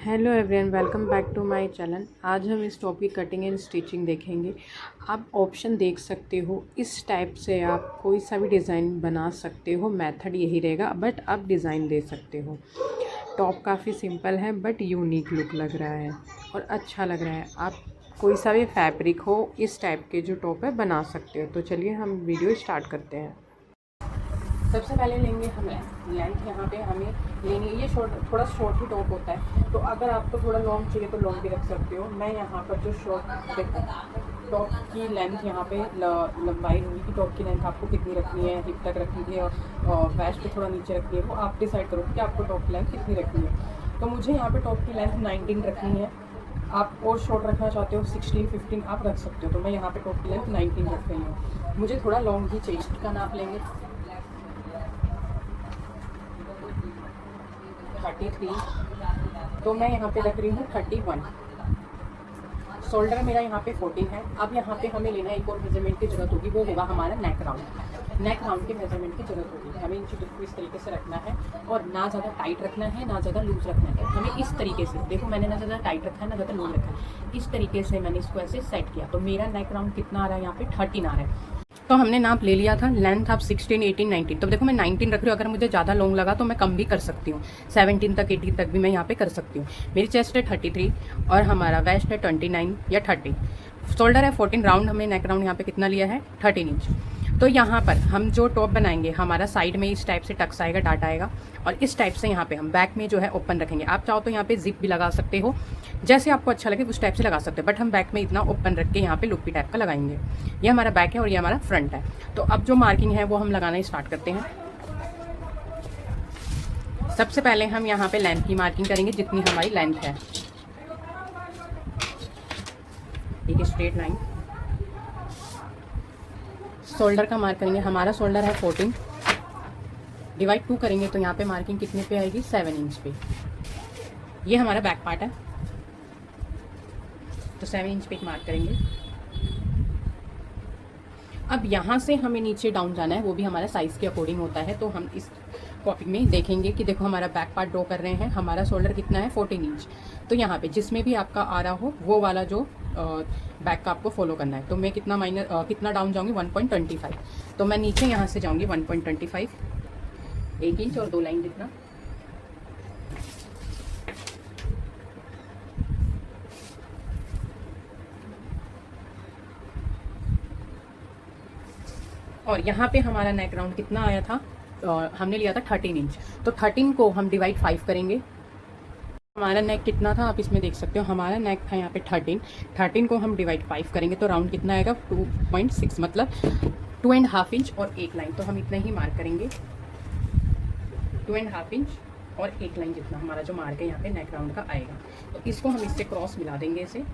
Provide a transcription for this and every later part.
Hello everyone, welcome back to my channel. आज हम इस टॉप की कटिंग एंड स्टिचिंग देखेंगे। आप ऑप्शन देख सकते हो, इस टाइप से आप कोई सा भी डिज़ाइन बना सकते हो। मेथड यही रहेगा, बट आप डिज़ाइन दे सकते हो। टॉप काफ़ी सिंपल है बट यूनिक लुक लग रहा है और अच्छा लग रहा है। आप कोई सा भी फैब्रिक हो, इस टाइप के जो टॉप है बना सकते हो। तो चलिए हम वीडियो स्टार्ट करते हैं। सबसे पहले लेंगे हम लेंथ। यहाँ पे हमें लेनी है, ये थोड़ा शॉर्ट ही टॉप होता है, तो अगर आपको थोड़ा लॉन्ग चाहिए तो लॉन्ग भी रख सकते हो। मैं यहाँ पर जो शॉर्ट टॉप की लेंथ यहाँ पे लंबाई होगी कि टॉप की लेंथ आपको कितनी रखनी है, हिप तक रखनी है और वेस्ट पे थोड़ा नीचे रखनी है, वो आप डिसाइड करो कि आपको टॉप की लेंथ कितनी रखनी है। तो मुझे यहाँ पे टॉप की लेंथ 19 रखनी है। आप और शॉर्ट रखना चाहते हो 16, 15 आप रख सकते हो। तो मैं यहाँ पे टॉप की लेंथ 19 रख रही हूँ। मुझे थोड़ा लॉन्ग ही चाहिए। का नाप लेंगे 33, तो मैं यहाँ पे रख रही हूँ 31। शोल्डर मेरा यहाँ पे 14 है। अब यहाँ पे हमें लेना एक और मेजरमेंट की जरूरत होगी, वो होगा हमारा नेक राउंड। नेक राउंड के मेजरमेंट की जरूरत होगी। हमें इन चीज़ों को इस तरीके से रखना है और ना ज़्यादा टाइट रखना है ना ज़्यादा लूज रखना है। हमें इस तरीके से, देखो मैंने ना ज़्यादा टाइट रखा है ना ज़्यादा लूज रखा है, इस तरीके से मैंने इसको ऐसे सेट किया। तो मेरा नेक राउंड कितना आ रहा है, यहाँ पे 13 आ रहा है। तो हमने नाप ले लिया था। लेंथ आप 16, 18, 19। तो देखो मैं 19 रख रही हूँ। अगर मुझे ज़्यादा लॉन्ग लगा तो मैं कम भी कर सकती हूँ, 17 तक 18 तक भी मैं यहाँ पे कर सकती हूँ। मेरी चेस्ट है 33 और हमारा वेस्ट है 29 या 30। शोल्डर है 14। राउंड हमने नेक राउंड यहाँ पे कितना लिया है, 13 इंच। तो यहाँ पर हम जो टॉप बनाएंगे, हमारा साइड में इस टाइप से टक्स आएगा, डाटा आएगा और इस टाइप से यहाँ पे हम बैक में जो है ओपन रखेंगे। आप चाहो तो यहाँ पे जिप भी लगा सकते हो, जैसे आपको अच्छा लगे उस टाइप से लगा सकते हो, बट हम बैक में इतना ओपन रख के यहाँ पे लुप्पी टाइप का लगाएंगे। ये हमारा बैक है और ये हमारा फ्रंट है। तो अब जो मार्किंग है वो हम लगाना स्टार्ट करते हैं। सबसे पहले हम यहाँ पे लेंथ की मार्किंग करेंगे, जितनी हमारी लेंथ है। एक स्ट्रेट लाइन। शोल्डर का मार्क करेंगे। हमारा शोल्डर है 14, डिवाइड 2 करेंगे तो यहाँ पे मार्किंग कितने पे आएगी, 7 इंच पे। ये हमारा बैक पार्ट है, तो 7 इंच पे एक मार्क करेंगे। अब यहाँ से हमें नीचे डाउन जाना है, वो भी हमारा साइज़ के अकॉर्डिंग होता है। तो हम इस कॉपी में देखेंगे कि देखो हमारा बैक पार्ट ड्रॉ कर रहे हैं। हमारा शोल्डर कितना है, 14 इंच। तो यहाँ पे जिसमें भी आपका आ रहा हो वो वाला जो बैक का आपको फॉलो करना है। तो मैं कितना डाउन जाऊँगी, 1.25। तो मैं नीचे यहाँ से जाऊँगी 1.25, 1 इंच और 2 लाइन जितना। और यहाँ पे हमारा नेक राउंड कितना आया था, हमने लिया था 13 इंच। तो 13 को हम डिवाइड 5 करेंगे। हमारा नेक कितना था आप इसमें देख सकते हो, हमारा नेक था यहाँ पे 13 को हम डिवाइड 5 करेंगे तो राउंड कितना आएगा, 2.6, मतलब 2.5 इंच और 1 लाइन। तो हम इतना ही मार्क करेंगे, 2.5 इंच और 1 लाइन जितना हमारा जो मार्क है यहाँ पे नेक राउंड का आएगा। तो इसको हम इससे क्रॉस मिला देंगे, इसे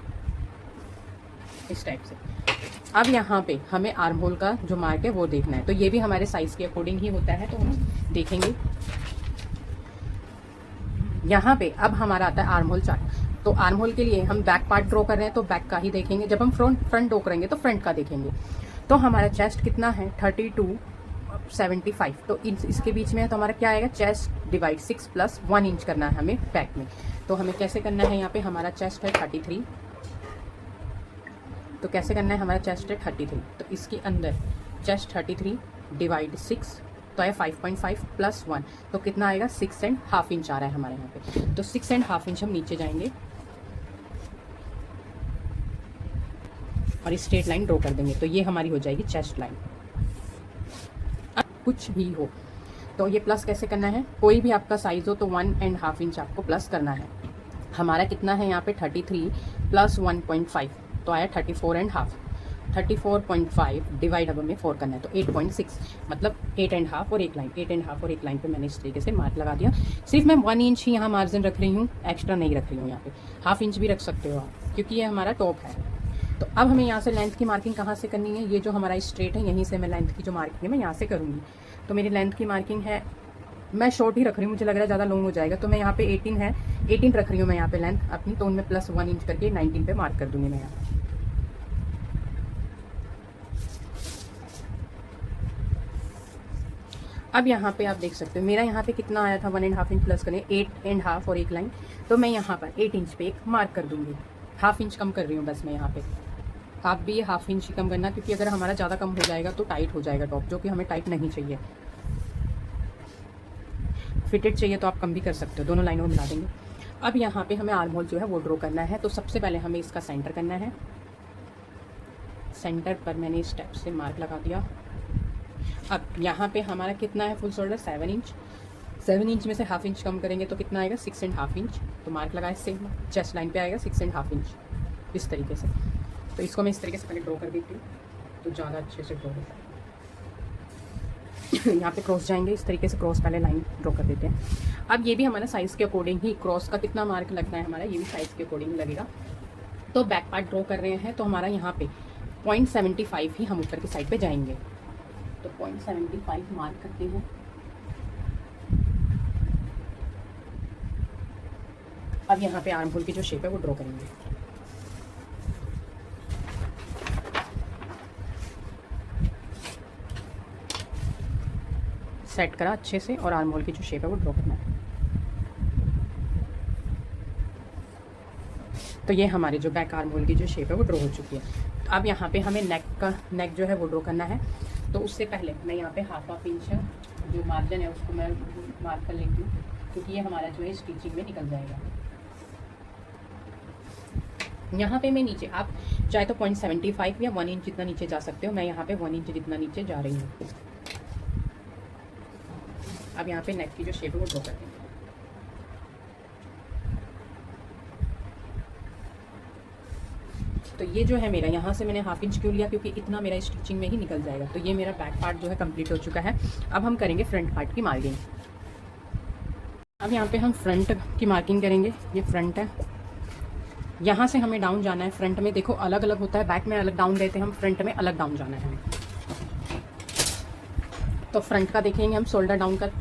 इस टाइप से। अब यहाँ पे हमें आर्म होल का जो मार्क है वो देखना है। तो ये भी हमारे साइज़ के अकॉर्डिंग ही होता है, तो हम देखेंगे। यहाँ पे अब हमारा आता है आर्म होल चार्ट। तो आर्म होल के लिए हम बैक पार्ट ड्रॉ कर रहे हैं तो बैक का ही देखेंगे, जब हम फ्रंट ड्रॉ करेंगे तो फ्रंट का देखेंगे। तो हमारा चेस्ट कितना है, 32.75। तो इसके बीच में है, तो हमारा क्या आएगा, चेस्ट डिवाइड 6 प्लस 1 इंच करना है हमें बैक में। तो हमें कैसे करना है, यहाँ पे हमारा चेस्ट है 33, तो कैसे करना है, हमारा चेस्ट है 33, तो इसके अंदर चेस्ट 33 डिवाइड 6 तो है 5.5 प्लस 1, तो कितना आएगा, 6.5 इंच आ रहा है हमारे यहाँ पे। तो 6.5 इंच हम नीचे जाएंगे और स्ट्रेट लाइन ड्रॉ कर देंगे। तो ये हमारी हो जाएगी चेस्ट लाइन। अब कुछ भी हो तो ये प्लस कैसे करना है, कोई भी आपका साइज़ हो तो 1.5 इंच आपको प्लस करना है। हमारा कितना है यहाँ पे, 33 प्लस 1.5 तो आया 34.5। 34.5 डिवाइड अब हमें 4 करना है, तो 8.6, मतलब 8.5 और 1 लाइन, 8.5 और 1 लाइन पे मैंने इस तरीके से मार्क लगा दिया। सिर्फ मैं 1 इंच ही यहाँ मार्जिन रख रही हूँ, एक्स्ट्रा नहीं रख रही हूँ। यहाँ पे हाफ इंच भी रख सकते हो आप, क्योंकि ये हमारा टॉप है। तो अब हमें यहाँ से लेंथ की मार्किंग कहाँ से करनी है, ये जो हमारा स्ट्रेट है यहीं से मैं लेंथ की जो मार्किंग है मैं यहाँ से करूँगी। तो मेरी लेंथ की मार्किंग है, मैं शॉर्ट ही रख रही हूँ, मुझे लग रहा है ज़्यादा लॉन्ग हो जाएगा, तो मैं यहाँ पे 18 है, 18 रख रही हूँ मैं यहाँ पे लेंथ अपनी। तो उनमें प्लस 1 इंच करके 19 पे मार्क कर दूँगी मैं यहाँ। अब यहाँ पे आप देख सकते हो मेरा यहाँ पे कितना आया था, 1.5 इंच प्लस करें 8.5 और एक लाइन, तो मैं यहाँ पर 8 इंच पे एक मार्क कर दूँगी। हाफ इंच कम कर रही हूँ बस मैं यहाँ पे। आप भी ये हाफ इंच ही कम करना, क्योंकि अगर हमारा ज़्यादा कम हो जाएगा तो टाइट हो जाएगा टॉप, जो कि हमें टाइट नहीं चाहिए। फिटेड चाहिए तो आप कम भी कर सकते हो, दोनों लाइनों में मिला देंगे। अब यहाँ पे हमें आर्म होल जो है वो ड्रॉ करना है। तो सबसे पहले हमें इसका सेंटर करना है। सेंटर पर मैंने स्टेप से मार्क लगा दिया। अब यहाँ पे हमारा कितना है फुल शोल्डर, 7 इंच। 7 इंच में से हाफ इंच कम करेंगे तो कितना आएगा, 6.5 इंच। तो मार्क लगाए सेम, चेस्ट लाइन पे आएगा 6.5 इंच इस तरीके से। तो इसको मैं इस तरीके से पहले ड्रॉ कर देती हूँ तो ज़्यादा अच्छे से ड्रॉ होता है। यहाँ पे क्रॉस जाएंगे, इस तरीके से क्रॉस पहले लाइन ड्रॉ कर देते हैं। अब ये भी हमारा साइज़ के अकॉर्डिंग ही, क्रॉस का कितना मार्क लगना है हमारा, ये भी साइज़ के अकॉर्डिंग लगेगा। तो बैक पार्ट ड्रॉ कर रहे हैं तो हमारा यहाँ पे 0.75 ही हम ऊपर की साइड पे जाएंगे। तो 0.75 मार्क करते हैं। अब यहाँ पे आर्म होल की जो शेप है वो ड्रॉ करेंगे। सेट करा अच्छे से और आर्म होल की जो शेप है वो ड्रॉ करना है। तो ये हमारे जो बैक आर्म होल की जो शेप है वो ड्रॉ हो चुकी है। तो अब यहाँ पे हमें नेक जो है वो ड्रॉ करना है। तो उससे पहले मैं यहाँ पे हाफ इंच जो मार्जिन है उसको मैं मार्क कर लेती हूँ, क्योंकि ये हमारा जो है स्टिचिंग में निकल जाएगा। यहाँ पे मैं नीचे, आप चाहे तो 0.75 या 1 इंच जितना नीचे जा सकते हो। मैं यहाँ पे 1 इंच जितना नीचे जा रही हूँ। अब यहाँ पे नेक की जो शेप है वो ड्रॉ कर देंगे। तो ये जो है मेरा, यहाँ से मैंने हाफ इंच क्यों लिया, क्योंकि इतना मेरा स्टिचिंग में ही निकल जाएगा। तो ये मेरा बैक पार्ट जो है कंप्लीट हो चुका है। अब हम करेंगे फ्रंट पार्ट की मार्किंग। अब यहाँ पे हम फ्रंट की मार्किंग करेंगे। ये फ्रंट है, यहाँ से हमें डाउन जाना है। फ्रंट में देखो अलग अलग होता है, बैक में अलग डाउन देते हैं हम, फ्रंट में अलग डाउन जाना है हमें। तो फ्रंट का देखेंगे हम शोल्डर डाउन कर।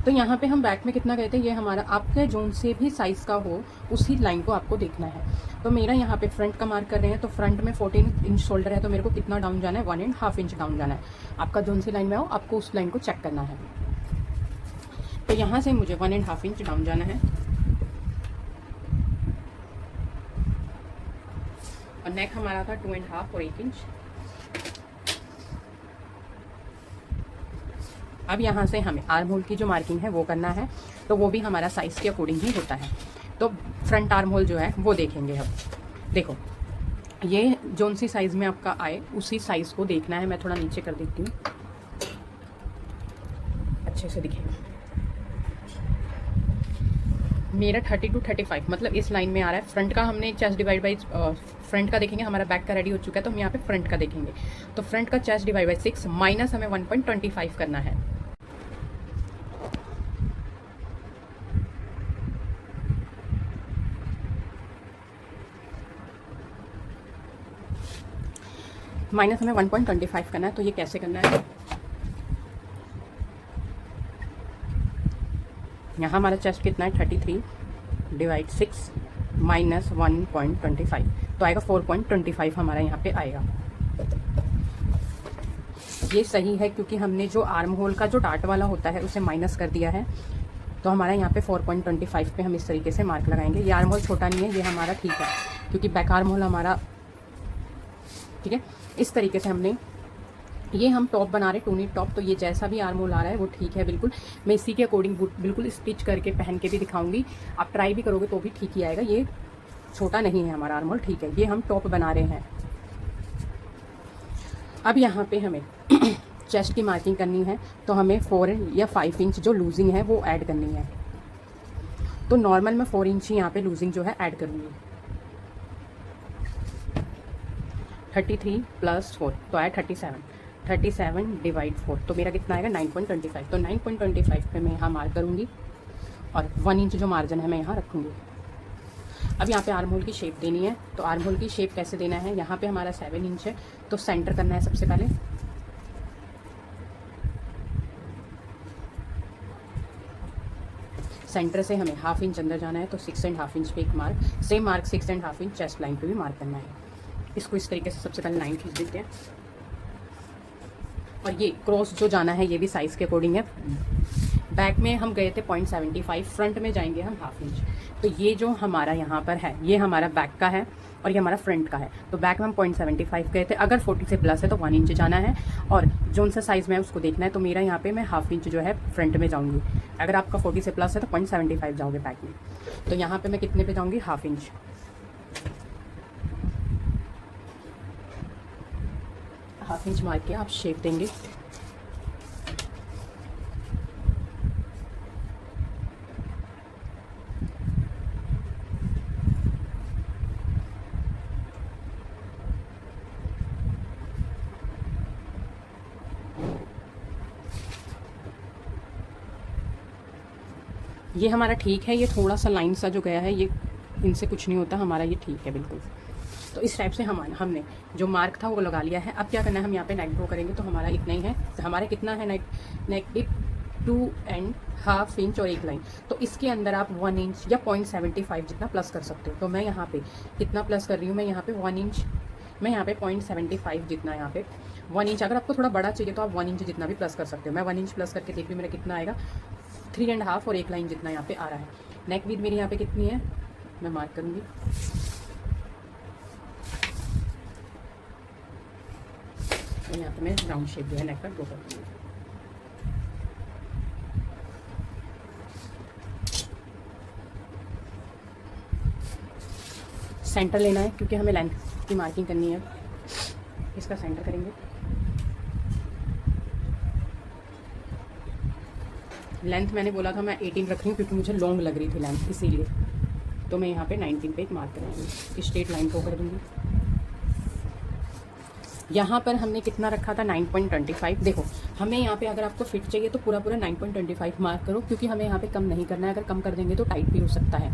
तो यहाँ पे हम बैक में कितना कहते हैं, ये हमारा आपके जोन से भी साइज़ का हो उसी लाइन को आपको देखना है। तो मेरा यहाँ पे फ्रंट का मार्क कर रहे हैं। तो फ्रंट में 14 इंच शोल्डर है, तो मेरे को कितना डाउन जाना है, 1.5 इंच डाउन जाना है। आपका जोन सी लाइन में हो, आपको उस लाइन को चेक करना है। तो यहाँ से मुझे 1.5 इंच डाउन जाना है। और नेक हमारा था 2.5 और 1 इंच। अब यहाँ से हमें आर्म होल की जो मार्किंग है वो करना है। तो वो भी हमारा साइज़ के अकॉर्डिंग ही होता है। तो फ्रंट आर्म होल जो है वो देखेंगे हम। देखो ये जोन सी साइज़ में आपका आए उसी साइज़ को देखना है। मैं थोड़ा नीचे कर देती हूँ, अच्छे से दिखेगा। मेरा 30 to 35 मतलब इस लाइन में आ रहा है। फ्रंट का हमने चेस्ट डिवाइड बाई फ्रंट का देखेंगे, हमारा बैक का रेडी हो चुका है। तो हम यहाँ पे फ्रंट का देखेंगे। तो फ्रंट का चेस्ट डिवाइड बाई 6 माइनस हमें 1.25 करना है। माइनस हमें 1.25 करना है। तो ये कैसे करना है, यहाँ हमारा चेस्ट कितना है 33 डिवाइड 6 माइनस 1.25 तो आएगा 4.25 हमारा यहाँ पे आएगा। ये सही है क्योंकि हमने जो आर्म होल का जो डार्ट वाला होता है उसे माइनस कर दिया है। तो हमारा यहाँ पे 4.25 पे हम इस तरीके से मार्क लगाएंगे। ये आर्म होल छोटा नहीं है, ये हमारा ठीक है क्योंकि बैक आर्म होल हमारा ठीक है। इस तरीके से हमने ये हम टॉप बना रहे 2 नीट टॉप। तो ये जैसा भी आर्म होल आ रहा है वो ठीक है बिल्कुल। मैं इसी के अकॉर्डिंग बिल्कुल स्टिच करके पहन के भी दिखाऊंगी। आप ट्राई भी करोगे तो भी ठीक ही आएगा। ये छोटा नहीं है हमारा आर्म होल, ठीक है। ये हम टॉप बना रहे हैं। अब यहाँ पे हमें चेस्ट की मार्किंग करनी है। तो हमें 4 या 5 इंच जो लूजिंग है वो ऐड करनी है। तो नॉर्मल मैं 4 इंच ही यहाँ पे लूजिंग जो है ऐड करूँगी। 33 प्लस 4 तो आया 37 डिवाइड 4 तो मेरा कितना आएगा 9.25। तो 9.25 पे मैं यहाँ मार्क करूँगी और 1 इंच जो मार्जिन है मैं यहाँ रखूँगी। अब यहाँ पे आर्म होल की शेप देनी है। तो आर्म होल की शेप कैसे देना है, यहाँ पे हमारा 7 इंच है तो सेंटर करना है सबसे पहले। सेंटर से हमें हाफ इंच अंदर जाना है। तो 6.5 इंच पे एक mark, same mark 6.5 inch chest line पे भी मार्क करना है। इसको इस तरीके से सबसे पहले लाइन खींच देते हैं और ये क्रॉस जो जाना है ये भी साइज़ के अकॉर्डिंग है। बैक में हम गए थे 0.75, फ्रंट में जाएंगे हम 1/2 इंच। तो ये जो हमारा यहाँ पर है ये हमारा बैक का है और ये हमारा फ्रंट का है। तो बैक में हम 0.75 गए थे, अगर 40 से प्लस है तो 1 इंच जाना है, और जो सा साइज़ में है उसको देखना है। तो मेरा यहाँ पे मैं 1/2 इंच जो है फ्रंट में जाऊँगी। अगर आपका 40 से प्लस है तो 0.75 जाओगे बैक में। तो यहाँ पे मैं कितने पे जाऊँगी, 1/2 इंच। हाफ इंच मार के आप शेप देंगे। ये हमारा ठीक है, ये थोड़ा सा लाइन सा जो गया है ये इनसे कुछ नहीं होता, हमारा ये ठीक है बिल्कुल। तो इस टाइप से हमने जो मार्क था वो लगा लिया है। अब क्या करना है, हम यहाँ पे नेक ड्रॉ करेंगे। तो हमारा इतना ही है, हमारा कितना है नेक डिप 2.5 इंच और 1 लाइन। तो इसके अंदर आप 1 इंच या 0.75 जितना प्लस कर सकते हो। तो मैं यहाँ पे कितना प्लस कर रही हूँ, मैं यहाँ पे 1 इंच, मैं यहाँ पे 0.75 जितना यहाँ पे 1 इंच। अगर आपको थोड़ा बड़ा चाहिए तो आप 1 इंच जितना भी प्लस कर सकते हो। मैं 1 इंच प्लस करके देख रही हूँ मेरा कितना आएगा, 3.5 और 1 लाइन जितना यहाँ पे आ रहा है। नेक विड्थ मेरी यहाँ पे कितनी है मैं मार्क करूँगी। तो यहाँ पे मैं राउंड शेप जो है नेक का ड्रॉ कर दूँगी। सेंटर लेना है क्योंकि हमें लेंथ की मार्किंग करनी है। इसका सेंटर करेंगे। लेंथ मैंने बोला था मैं 18 रख रही हूँ क्योंकि मुझे लॉन्ग लग रही थी लेंथ, इसीलिए। तो मैं यहाँ पे 19 पे एक मार्क कराऊंगी, स्ट्रेट लाइन को कर दूँगी। यहाँ पर हमने कितना रखा था, 9.25। देखो हमें यहाँ पे अगर आपको फिट चाहिए तो पूरा 9.25 मार्क करो, क्योंकि हमें यहाँ पे कम नहीं करना है। अगर कम कर देंगे तो टाइट भी हो सकता है,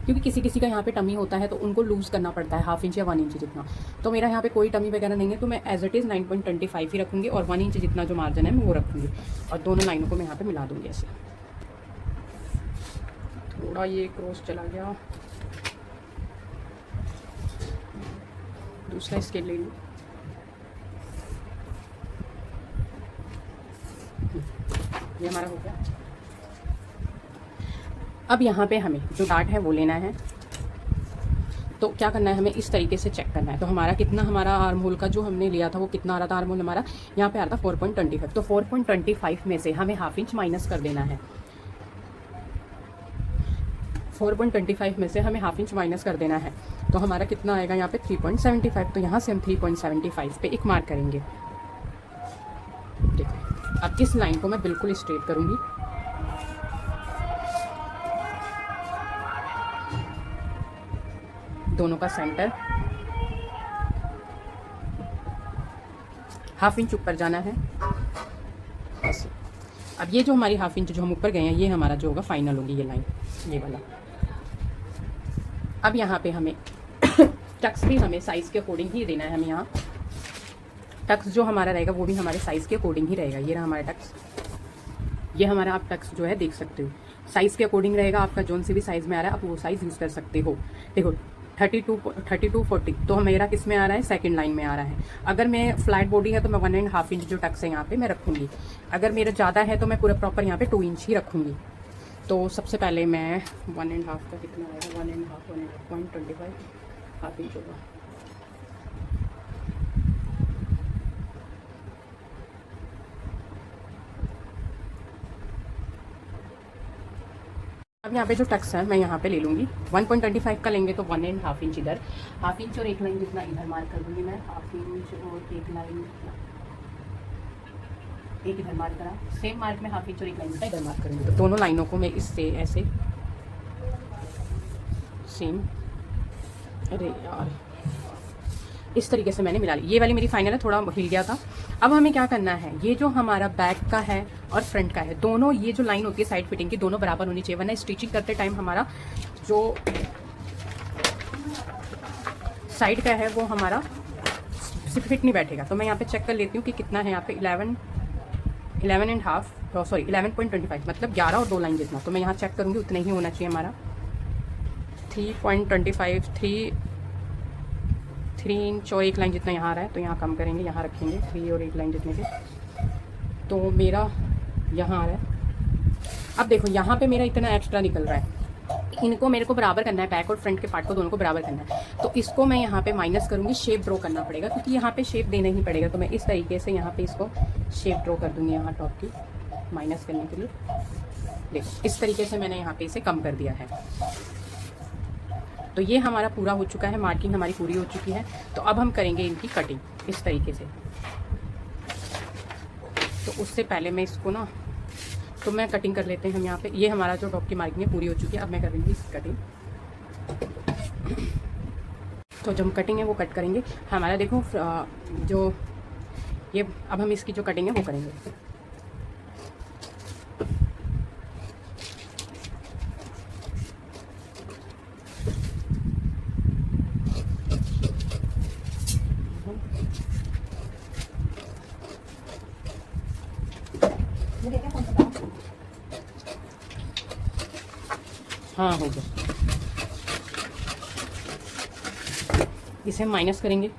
क्योंकि किसी किसी का यहाँ पे टमी होता है तो उनको लूज़ करना पड़ता है 1/2 इंच या 1 इंच जितना। तो मेरा यहाँ पे कोई टमी वगैरह नहीं है, तो मैं एज इट इज़ 9.25 ही रखूँगी और 1 इंच जितना जो मार्जिन है मैं वो रखूँगी। और दोनों लाइनों को मैं यहाँ पर मिला दूँगी ऐसे। थोड़ा ये क्रॉस चला गया, दूसरा स्केल ले लूँ। ये हमारा हो गया। अब यहाँ पे हमें जो डार्ट है वो लेना है। तो क्या करना है, हमें इस तरीके से चेक करना है। तो हमारा कितना, हमारा आर्म होल का जो हमने लिया था वो कितना आ रहा था, आर्म होल हमारा यहाँ पे आ रहा था 4.25। तो 4.25 में से हमें 1/2 इंच माइनस कर देना है। 4.25 में से हमें 1/2 इंच माइनस कर देना है। तो हमारा कितना आएगा यहाँ पे 3.75। तो यहाँ से हम 3.75 पे एक मार्क करेंगे। देखो अब इस लाइन को मैं बिल्कुल स्ट्रेट करूंगी। दोनों का सेंटर 1/2 इंच ऊपर जाना है ऐसे। अब ये जो हमारी 1/2 इंच जो हम ऊपर गए हैं ये हमारा जो होगा फाइनल होगी ये लाइन, ये वाला। अब यहाँ पे हमें टक्स भी हमें साइज़ के अकॉर्डिंग ही देना है। हमें यहाँ टक्स जो हमारा रहेगा वो भी हमारे साइज़ के अकॉर्डिंग ही रहेगा। ये रहा हमारा टक्स, ये हमारा आप टक्स जो है देख सकते हो साइज़ के अकॉर्डिंग रहेगा। आपका जोन से भी साइज़ में आ रहा है आप वो साइज़ यूज़ कर सकते हो। देखो 32 40 तो मेरा किस में आ रहा है, सेकंड लाइन में आ रहा है। अगर मैं फ्लैट बॉडी है तो मैं 1.5 इंच जो टक्स है यहाँ पे मैं रखूँगी। अगर मेरा ज़्यादा है तो मैं पूरा प्रॉपर यहाँ पे 2 इंच ही रखूँगी। तो सबसे पहले मैं 1.5 का कितना आएगा, 1.5 1.25 इंच होगा। अब यहाँ पे जो टक्स है मैं यहाँ पे ले लूँगी 1.25 का लेंगे तो 1.5 इंच इधर, 1/2 इंच और 1 लाइन जितना इधर मार्क कर दूँगी मैं। 1/2 इंच और 1 लाइन, एक इधर मार्क करा, सेम मार्क में 1/2 इंच और 1 लाइन जितना इधर मार्क करूँगी। तो दोनों लाइनों को मैं इससे ऐसे सेम, अरे यार इस तरीके से मैंने मिला ली। ये वाली मेरी फाइनल है, थोड़ा हिल गया था। अब हमें क्या करना है, ये जो हमारा बैक का है और फ्रंट का है दोनों, ये जो लाइन होती है साइड फिटिंग की दोनों बराबर होनी चाहिए, वरना स्टिचिंग करते टाइम हमारा जो साइड का है वो हमारा फिट नहीं बैठेगा। तो मैं यहाँ पे चेक कर लेती हूँ कि कितना है यहाँ पे 11.25 मतलब 11 और 2 लाइन जितना। तो मैं यहाँ चेक करूँगी उतना ही होना चाहिए हमारा। 3.25 3 इंच और 1 लाइन जितना यहाँ आ रहा है, तो यहाँ कम करेंगे, यहाँ रखेंगे 3 और 1 लाइन जितने के। तो मेरा यहाँ आ रहा है। अब देखो यहाँ पे मेरा इतना एक्स्ट्रा निकल रहा है, इनको मेरे को बराबर करना है, बैक और फ्रंट के पार्ट को दोनों को बराबर करना है। तो इसको मैं यहाँ पे माइनस करूँगी, शेप ड्रॉ करना पड़ेगा क्योंकि यहाँ पे शेप देना ही पड़ेगा। तो मैं इस तरीके से यहाँ पे इसको शेप ड्रॉ कर दूँगी यहाँ टॉप की माइनस करने के लिए। देखो इस तरीके से मैंने यहाँ पे इसे कम कर दिया है। तो ये हमारा पूरा हो चुका है, मार्किंग हमारी पूरी हो चुकी है। तो अब हम करेंगे इनकी कटिंग इस तरीके से। तो उससे पहले मैं इसको ना, तो मैं कटिंग कर लेते हैं हम यहाँ पे। ये हमारा जो टॉप की मार्किंग है पूरी हो चुकी है। अब मैं करूँगी इस कटिंग। तो जो हम कटिंग है वो कट करेंगे हमारा। देखो जो ये अब हम इसकी जो कटिंग है वो करेंगे। हाँ हो गया। इसे हम माइनस करेंगे।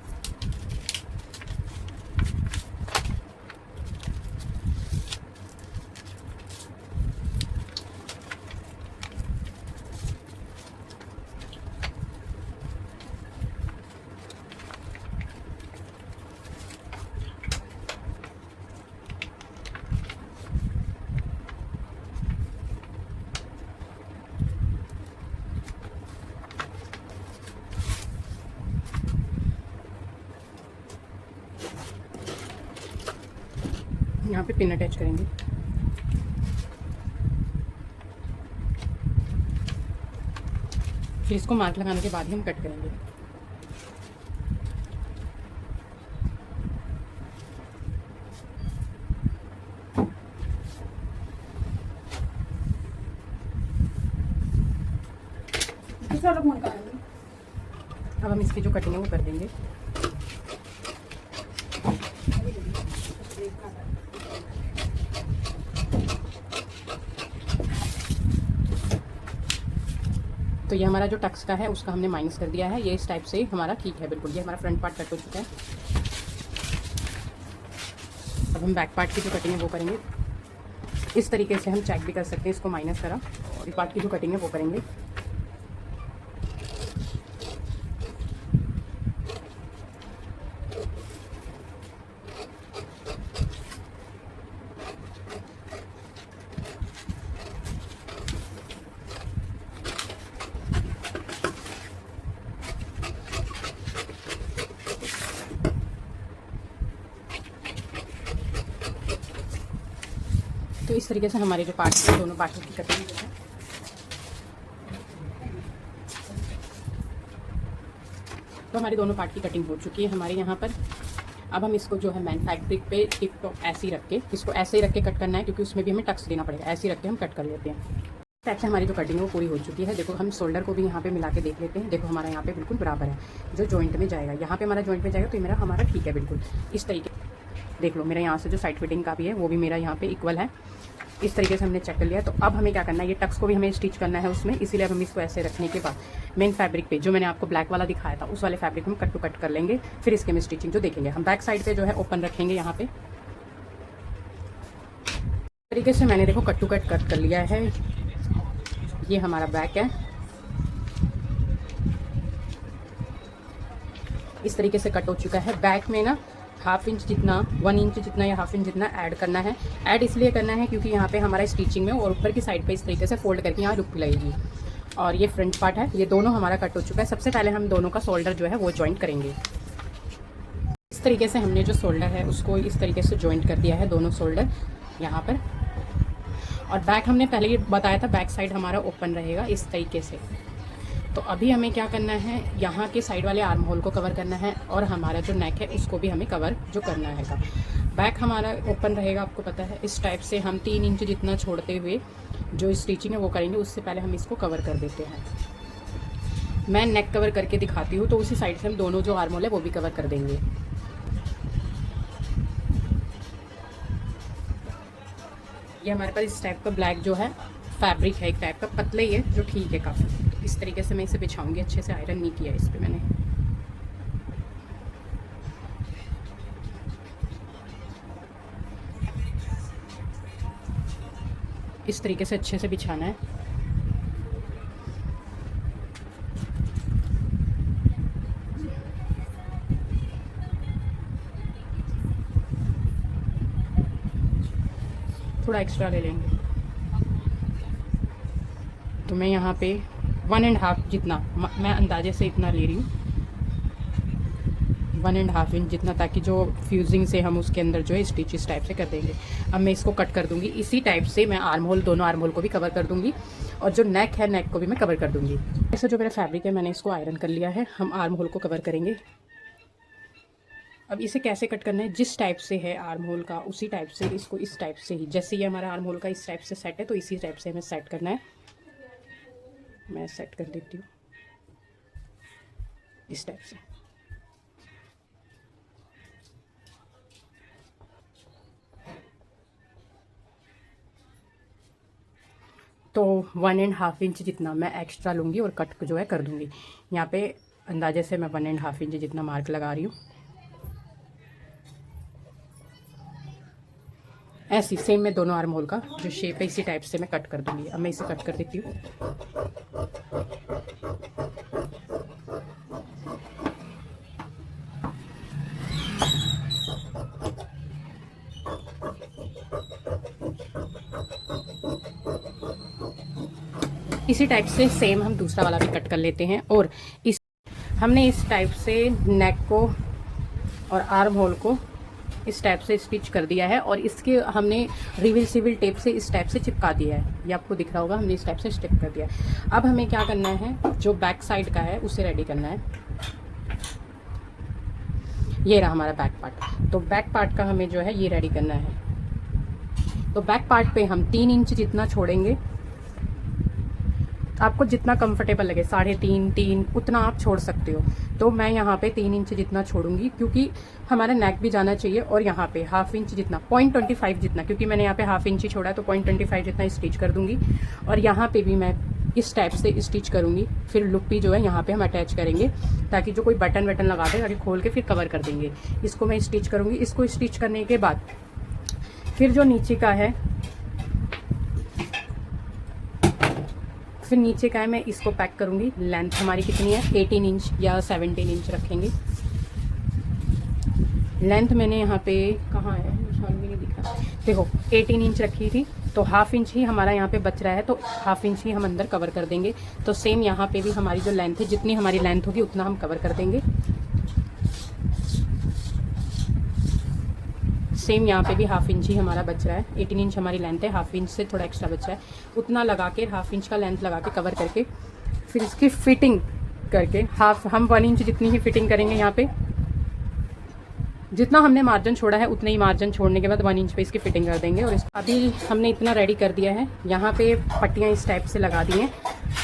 यहाँ पे पिन अटैच करेंगे। फिर इसको मार्क लगाने के बाद ही हम कट करेंगे। अब हम इसकी जो कटिंग है वो कर देंगे। तो ये हमारा जो टक्स का है उसका हमने माइनस कर दिया है। ये इस टाइप से हमारा ठीक है बिल्कुल। ये हमारा फ्रंट पार्ट कट हो चुका है। अब हम बैक पार्ट की जो कटिंग है वो करेंगे। इस तरीके से हम चेक भी कर सकते हैं, इसको माइनस करा और इस पार्ट की जो कटिंग है वो करेंगे। तो इस तरीके से हमारे जो पार्ट्स हैं दोनों पार्ट्स की कटिंग जो है तो हमारे दोनों पार्ट की कटिंग हो चुकी है हमारे यहाँ पर। अब हम इसको जो है मैन फैब्रिक पे टिप टॉप ऐसे ही रख के, इसको ऐसे ही रख के कट करना है क्योंकि उसमें भी हमें टक्स देना पड़ेगा। ऐसे ही रख के हम कट कर लेते हैं। टाइप से हमारी जो कटिंग है वो पूरी हो चुकी है। देखो हम शोल्डर को भी यहाँ पे मिला के देख लेते हैं। देखो हमारा यहाँ पे बिल्कुल बराबर है, जो जॉइंट में जाएगा यहाँ पे हमारा जॉइंट में जाएगा तो ये हमारा ठीक है बिल्कुल। इस तरीके देख लो मेरा यहाँ से जो साइड फिटिंग का भी है वो भी मेरा यहाँ पे इक्वल है। इस तरीके से हमने चेक कर लिया। तो अब हमें क्या करना है, ये टक्स को भी हमें स्टिच करना है उसमें, इसीलिए अब हम इसको ऐसे रखने के बाद मेन फैब्रिक पे जो मैंने आपको ब्लैक वाला दिखाया था उस वाले फैब्रिक हम कट टू कट कर लेंगे। फिर इसके में स्टिचिंग जो देखेंगे हम बैक साइड पे जो है ओपन रखेंगे यहाँ पे। तरीके से मैंने देखो कट टू कट कर लिया है। ये हमारा बैक है। इस तरीके से कट हो चुका है। बैक में ना हाफ इंच जितना, 1 इंच जितना या हाफ इंच जितना ऐड करना है। ऐड इसलिए करना है क्योंकि यहाँ पे हमारा स्टिचिंग में और ऊपर की साइड पे इस तरीके से फोल्ड करके यहाँ रुक लगेगी। और ये फ्रंट पार्ट है, ये दोनों हमारा कट हो चुका है। सबसे पहले हम दोनों का शोल्डर जो है वो जॉइंट करेंगे। इस तरीके से हमने जो शोल्डर है उसको इस तरीके से जॉइंट कर दिया है, दोनों शोल्डर यहाँ पर। और बैक हमने पहले ही बताया था, बैक साइड हमारा ओपन रहेगा इस तरीके से। तो अभी हमें क्या करना है, यहाँ के साइड वाले आर्म होल को कवर करना है और हमारा जो नेक है उसको भी हमें कवर जो करना है। बैक हमारा ओपन रहेगा, आपको पता है। इस टाइप से हम 3 इंच जितना छोड़ते हुए जो स्टिचिंग है वो करेंगे। उससे पहले हम इसको कवर कर देते हैं। मैं नेक कवर करके दिखाती हूँ, तो उसी साइड से हम दोनों जो आर्म होल है वो भी कवर कर देंगे। ये हमारे पास इस टाइप का ब्लैक जो है फैब्रिक है, एक टाइप का पतले ही है जो ठीक है काफ़ी। तो इस तरीके से मैं इसे बिछाऊंगी, अच्छे से आयरन नहीं किया इस पर मैंने। इस तरीके से अच्छे से बिछाना है। थोड़ा एक्स्ट्रा ले लेंगे। तो मैं यहाँ पे 1.5 जितना, मैं अंदाजे से इतना ले रही हूँ, 1.5 इंच जितना, ताकि जो फ्यूजिंग से हम उसके अंदर जो है स्टिच इस टाइप से कर देंगे। अब मैं इसको कट कर दूंगी। इसी टाइप से मैं आर्म होल, दोनों आर्म होल को भी कवर कर दूंगी, और जो नेक है नेक को भी मैं कवर कर दूंगी। ऐसा जो मेरा फैब्रिक है मैंने इसको आयरन कर लिया है। हम आर्म होल को कवर करेंगे। अब इसे कैसे कट करना है, जिस टाइप से है आर्म होल का उसी टाइप से इसको इस टाइप से ही, जैसे ये हमारा आर्म होल का इस टाइप से सेट है तो इसी टाइप से हमें सेट करना है। मैं सेट कर देती हूँ इस टाइप से। तो 1.5 इंच जितना मैं एक्स्ट्रा लूँगी और कट जो है कर दूँगी। यहाँ पे अंदाजे से मैं 1.5 इंच जितना मार्क लगा रही हूँ। ऐसी सेम मैं दोनों आर्म होल का जो शेप है इसी टाइप से मैं कट कर दूँगी। अब मैं इसे कट कर देती हूँ। इसी टाइप से सेम हम दूसरा वाला भी कट कर लेते हैं। और हमने इस टाइप से नेक को और आर्म होल को इस टाइप से स्टिच कर दिया है, और इसके हमने रिवर्सिबल टेप से इस टाइप से चिपका दिया है। ये आपको दिख रहा होगा, हमने इस टाइप से स्टिक कर दिया है। अब हमें क्या करना है, जो बैक साइड का है उसे रेडी करना है। ये रहा हमारा बैक पार्ट। तो बैक पार्ट का हमें जो है ये रेडी करना है। तो बैक पार्ट पे हम 3 इंच जितना छोड़ेंगे। आपको जितना कंफर्टेबल लगे, 3.5 3 उतना आप छोड़ सकते हो। तो मैं यहाँ पे 3 इंच जितना छोड़ूंगी, क्योंकि हमारा नेक भी जाना चाहिए। और यहाँ पे 1/2 इंच जितना, 0.25 जितना, क्योंकि मैंने यहाँ पे 1/2 इंच ही छोड़ा है तो 0.25 जितना स्टिच कर दूंगी। और यहाँ पे भी मैं इस टाइप से स्टिच करूँगी। फिर लुप्पी जो है यहाँ पे हम अटैच करेंगे, ताकि जो कोई बटन वटन लगा दे ताकि खोल के फिर कवर कर देंगे। इसको मैं स्टिच करूँगी। इसको स्टिच करने के बाद फिर जो नीचे का है, फिर नीचे का है मैं इसको पैक करूँगी। लेंथ हमारी कितनी है, 18 इंच या 17 इंच रखेंगे। लेंथ मैंने यहाँ पे कहाँ है, निशान भी नहीं दिख रहा, देखो 18 इंच रखी थी। तो 1/2 इंच ही हमारा यहाँ पे बच रहा है, तो 1/2 इंच ही हम अंदर कवर कर देंगे। तो सेम यहाँ पे भी हमारी जो लेंथ है, जितनी हमारी लेंथ होगी उतना हम कवर कर देंगे। सेम यहाँ पे भी 1/2 इंच ही हमारा बच रहा है। 18 इंच हमारी लेंथ है, 1/2 इंच से थोड़ा एक्स्ट्रा बच रहा है। उतना लगा के 1/2 इंच का लेंथ लगा के कवर करके फिर इसकी फिटिंग करके हम 1 इंच जितनी ही फिटिंग करेंगे। यहाँ पे जितना हमने मार्जिन छोड़ा है उतना ही मार्जिन छोड़ने के बाद 1 इंच पे इसकी फिटिंग कर देंगे। और अभी हमने इतना रेडी कर दिया है। यहाँ पे पट्टियाँ इस टाइप से लगा दी हैं,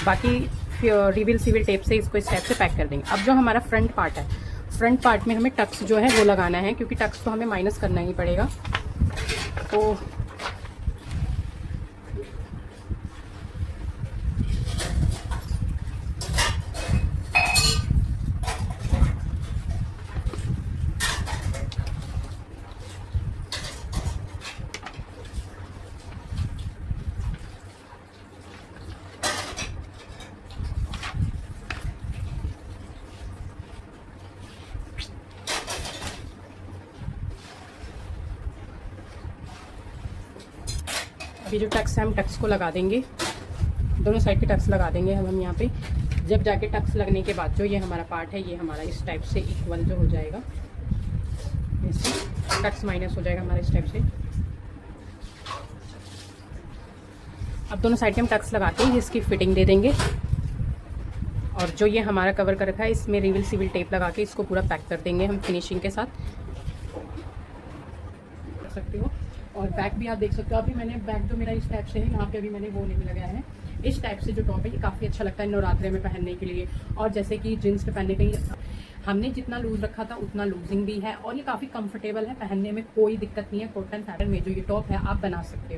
बाकी रिवर्सिबल टेप से इसको इस टाइप से पैक कर देंगे। अब जो हमारा फ्रंट पार्ट है, फ्रंट पार्ट में हमें टक्स जो है वो लगाना है, क्योंकि टक्स तो हमें माइनस करना ही पड़ेगा। तो अभी जो टक्स है हम टक्स को लगा देंगे, दोनों साइड के टक्स लगा देंगे हम यहाँ पे। जब जाके टक्स लगने के बाद जो ये हमारा पार्ट है, ये हमारा इस टाइप से इक्वल जो हो जाएगा, टक्स माइनस हो जाएगा हमारा इस टाइप से। अब दोनों साइड के हम टक्स लगा के इसकी फिटिंग दे देंगे। और जो ये हमारा कवर कर रखा है, इसमें रिवर्सिबल टेप लगा के इसको पूरा पैक कर देंगे हम फिनिशिंग के साथ, कर सकते हो। और बैक भी आप देख सकते हो। अभी मैंने बैक जो मेरा इस टाइप से है, यहाँ पे अभी मैंने वो नहीं लगाया है। इस टाइप से जो टॉप है ये काफ़ी अच्छा लगता है नवरात्रे में पहनने के लिए, और जैसे कि जीन्स पे पहनने के लिए। हमने जितना लूज़ रखा था उतना लूजिंग भी है, और ये काफ़ी कंफर्टेबल है, पहनने में कोई दिक्कत नहीं है। कॉटन पैटर्न में जो ये टॉप है आप बना सकते हो।